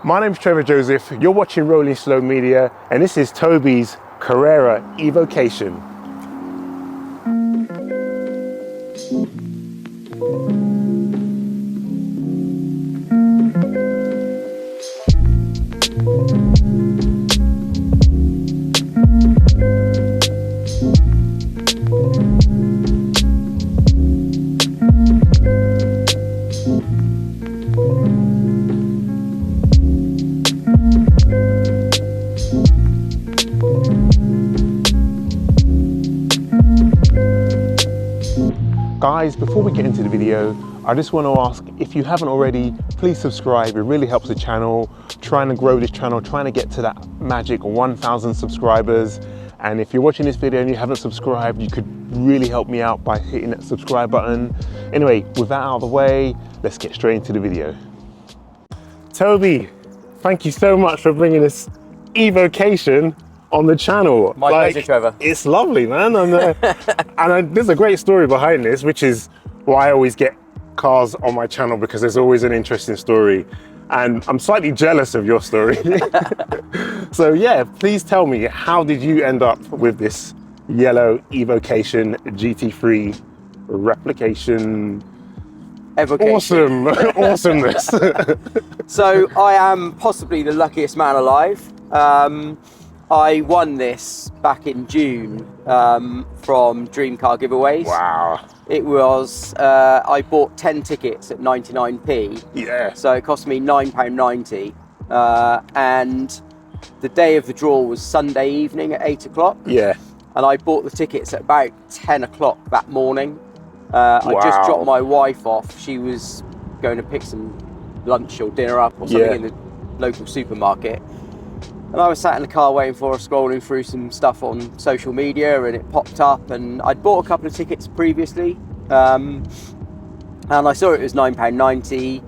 My name's Trevor Joseph, you're watching Rolling Slow Media, and this is Toby's Carrera Evocation. Guys, before we get into the video, I just want to ask, if you haven't already, please subscribe. It really helps the channel, trying to grow this channel, trying to get to that magic 1,000 subscribers. And if you're watching this video and you haven't subscribed, you could really help me out by hitting that subscribe button. Anyway, with that out of the way, let's get straight into the video. Toby, thank you so much for bringing this Evocation on the channel. My pleasure, Trevor. It's lovely, man. There's a great story behind this, which is why I always get cars on my channel, because there's always an interesting story. And I'm slightly jealous of your story. So yeah, please tell me, how did you end up with this yellow Evocation GT3 replication? Evocation. Awesome, awesomeness. So I am possibly the luckiest man alive. I won this back in June from Dream Car Giveaways. Wow. It was, I bought 10 tickets at 99p. Yeah. So it cost me £9.90. And the day of the draw was Sunday evening at 8 o'clock. Yeah. And I bought the tickets at about 10 o'clock that morning. Wow. I just dropped my wife off. She was going to pick some lunch or dinner up or something in the local supermarket. And I was sat in the car waiting for her, scrolling through some stuff on social media, and it popped up, and I'd bought a couple of tickets previously, and I saw it was £9.90.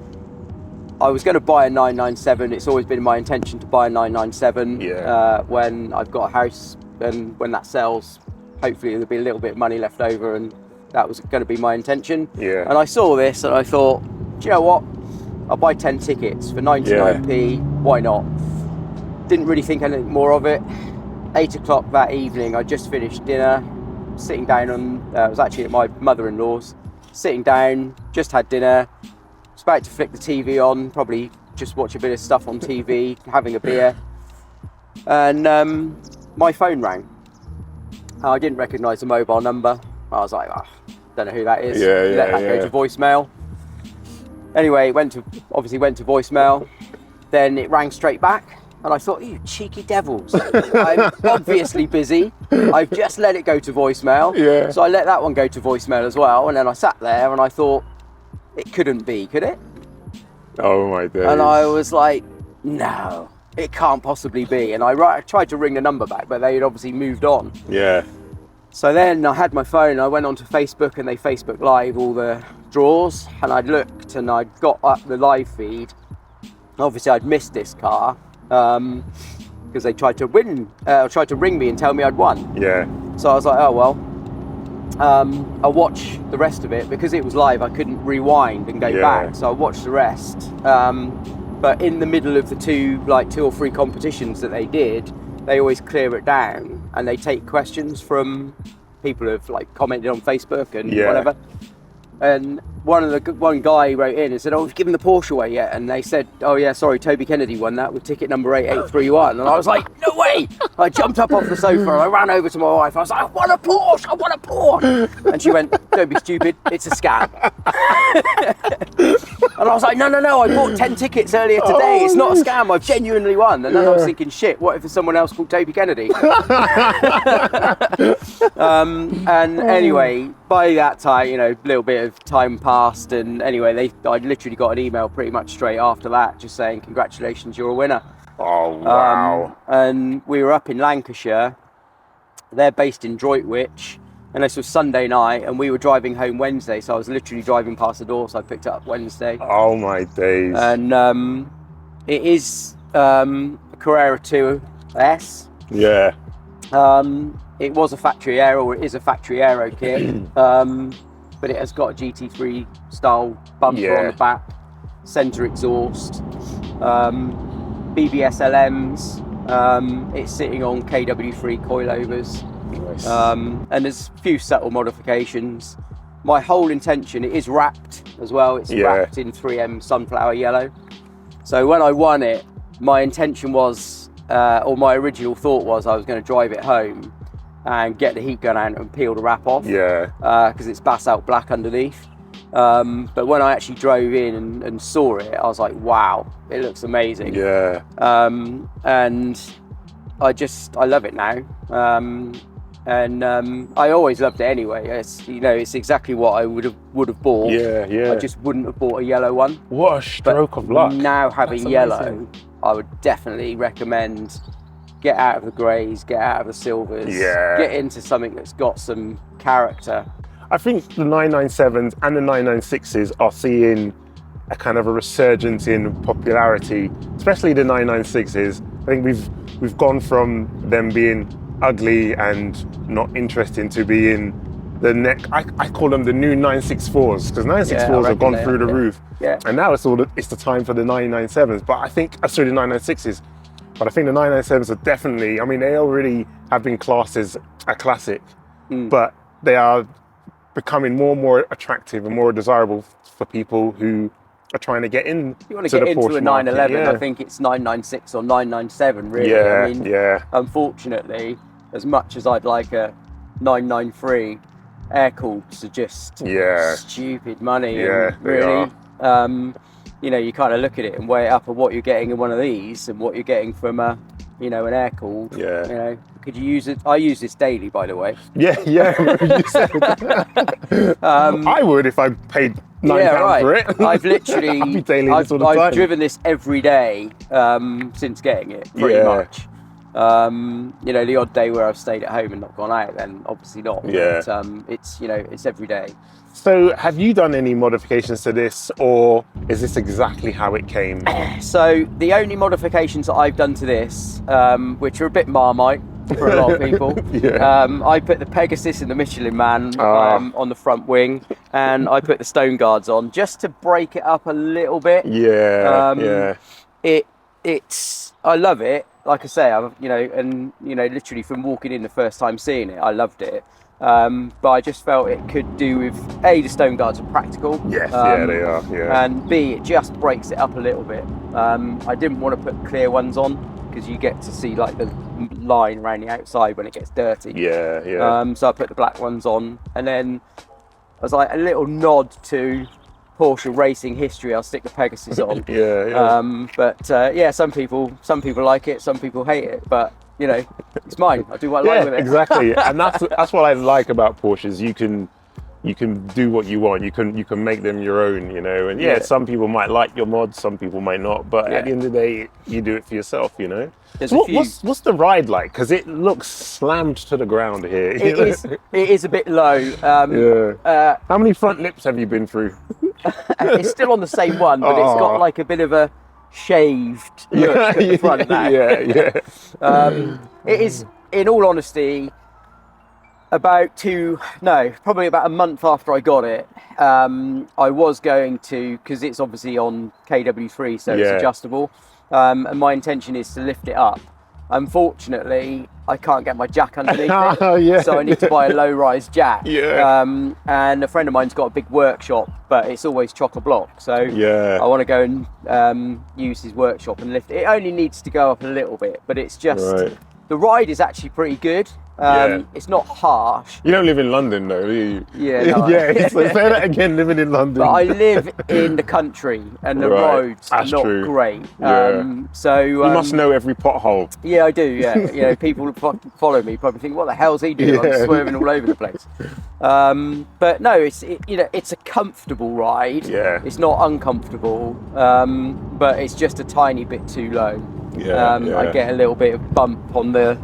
I was going to buy a 997. It's always been my intention to buy a 997 when I've got a house, and when that sells, hopefully there'll be a little bit of money left over, and that was going to be my intention. Yeah. And I saw this and I thought, do you know what? I'll buy 10 tickets for 99p. Why not? Didn't really think anything more of it. 8 o'clock that evening, I just finished dinner, sitting down on, it was actually at my mother-in-law's, sitting down, just had dinner, was about to flick the TV on, probably just watch a bit of stuff on TV, having a beer, and my phone rang. I didn't recognise the mobile number. I was like, don't know who that is. Let that go to voicemail. Anyway, obviously went to voicemail, then it rang straight back. And I thought, you cheeky devils, I'm obviously busy. I've just let it go to voicemail. Yeah. So I let that one go to voicemail as well. And then I sat there and I thought, it couldn't be, could it? Oh my days. And I was like, no, it can't possibly be. And I tried to ring the number back, but they had obviously moved on. Yeah. So then I had my phone, I went onto Facebook, and they Facebook Live all the draws. And I looked and I'd got up the live feed. Obviously I'd missed this car. Because they tried to ring me and tell me I'd won. Yeah. So I was like, oh well, I'll watch the rest of it, because it was live. I couldn't rewind and go back, so I watched the rest. But in the middle of the two or three competitions that they did, they always clear it down and they take questions from people who've commented on Facebook and whatever. And one guy wrote in and said, oh, we've given the Porsche away yet? And they said, oh yeah, sorry, Toby Kennedy won that with ticket number 8831. And I was like, no way! I jumped up off the sofa and I ran over to my wife. I was like, I want a Porsche! And she went, don't be stupid, it's a scam. And I was like, no, I bought 10 tickets earlier today. It's not a scam, I've genuinely won. And then I was thinking, shit, what if there's someone else called Toby Kennedy? And anyway, by that time, a little bit of time passed, and anyway, I literally got an email pretty much straight after that, just saying, congratulations, you're a winner. Oh, wow. And we were up in Lancashire. They're based in Droitwich, and this was Sunday night, and we were driving home Wednesday, so I was literally driving past the door, so I picked it up Wednesday. Oh my days. And it is a Carrera 2S. Yeah. It was a factory aero, or it is a factory aero kit, but it has got a GT3 style bumper on the back, centre exhaust. BBSLMs. It's sitting on KW3 coilovers. Nice. And there's a few subtle modifications. My whole intention, it is wrapped as well. It's wrapped in 3M sunflower yellow. So when I won it, my intention was, or my original thought was, I was going to drive it home and get the heat gun out and peel the wrap off. Yeah. Because it's basalt black underneath. But when I actually drove in and saw it, I was like, wow, it looks amazing. Yeah. And I love it now. I always loved it anyway. It's, you know, it's exactly what I would have bought. Yeah, yeah. I just wouldn't have bought a yellow one. What a stroke of luck. Now having That's yellow, amazing. I would definitely recommend get out of the greys, get out of the silvers, get into something that's got some character. I think the 997s and the 996s are seeing a kind of a resurgence in popularity, especially the 996s. I think we've gone from them being ugly and not interesting to being the next. I call them the new 964s, because 964s have gone through the roof. Yeah. And now it's the time for the 997s. But I think the 996s. But I think the 997s are definitely. I mean, they already have been classed as a classic, but they are becoming more and more attractive and more desirable for people who are trying to get in. You want to get into Porsche a 911, market, I think it's 996 or 997 really. Yeah, I mean, yeah. Unfortunately, as much as I'd like a 993, air-cooleds are just stupid money. Yeah, and really. You know, you kind of look at it and weigh it up at what you're getting in one of these and what you're getting from an air-cooled. Yeah. You know, could you use it? I use this daily, by the way. Yeah. You said. I would if I paid £9 for it. I've literally, I'd be daily this all the I've time. driven this every day since getting it, pretty much. You know, the odd day where I've stayed at home and not gone out, then obviously not. Yeah. But, it's, you know, it's every day. So have you done any modifications to this, or is this exactly how it came? So the only modifications that I've done to this, which are a bit Marmite for a lot of people, I put the Pegasus and the Michelin Man on the front wing, and I put the stone guards on just to break it up a little bit. It's I love it. Like I say, literally from walking in the first time seeing it, I loved it. But I just felt it could do with A, the stone guards are practical. Yes, they are. Yeah. And B, it just breaks it up a little bit. I didn't want to put clear ones on because you get to see like the line around the outside when it gets dirty. So I put the black ones on, and then I was like a little nod to Porsche racing history. I'll stick the Pegasus on. Some people like it, some people hate it, but you know, it's mine. I do what I like with it. Exactly. And that's what I like about Porsches. You can do what you want. You can make them your own, you know. And some people might like your mods, some people might not. But at the end of the day, you do it for yourself, you know. So what's the ride like? Because it looks slammed to the ground here. It is a bit low. How many front lips have you been through? It's still on the same one, but it's got like a bit of a shaved look at the front now. It is, in all honesty, probably about a month after I got it, I was going to, because it's obviously on KW3, so it's adjustable, and my intention is to lift it up. Unfortunately, I can't get my jack underneath it, so I need to buy a low-rise jack. And a friend of mine's got a big workshop, but it's always chock-a-block, so I want to go and use his workshop and lift it. It only needs to go up a little bit, but it's just the ride is actually pretty good. It's not harsh. You don't live in London though, do you? So say that again, living in London. But I live in the country and the roads are not great. So you must know every pothole. Yeah, I do, you know, people follow me probably think, what the hell's he doing? I'm swerving all over the place. But no, it's a comfortable ride. It's not uncomfortable, but it's just a tiny bit too low. I get a little bit of bump on the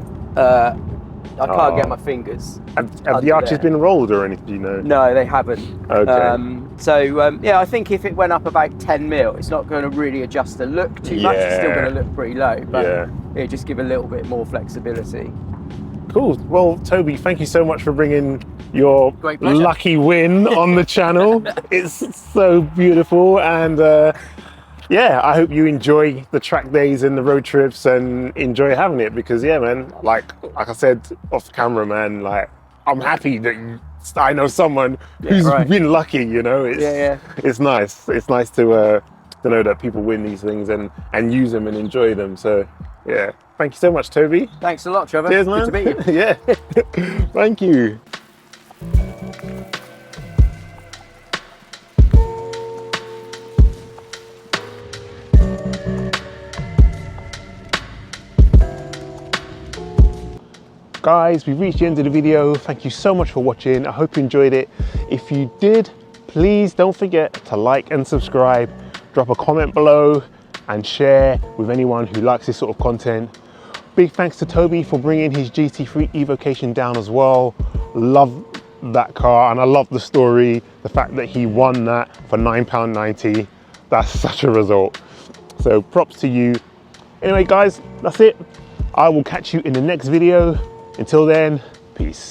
I can't get my fingers. Have the arches been rolled or anything, you know? No, they haven't. Okay. I think if it went up about 10 mil, it's not going to really adjust the look too much. It's still going to look pretty low, but it just give a little bit more flexibility. Cool. Well, Toby, thank you so much for bringing your lucky win on the channel. It's so beautiful, and yeah, I hope you enjoy the track days and the road trips and enjoy having it, because yeah, man, like I said off camera, man, like I'm happy that I know someone who's been lucky, you know. It's nice. It's nice to know that people win these things and use them and enjoy them. So yeah, thank you so much, Toby. Thanks a lot, Trevor. Cheers, man. Good to meet you. Yeah. Thank you. Guys, we've reached the end of the video. Thank you so much for watching. I hope you enjoyed it. If you did, please don't forget to like and subscribe. Drop a comment below and share with anyone who likes this sort of content. Big thanks to Toby for bringing his GT3 Evocation down as well. Love that car, and I love the story. The fact that he won that for £9.90. That's such a result. So props to you. Anyway, guys, that's it. I will catch you in the next video. Until then, peace.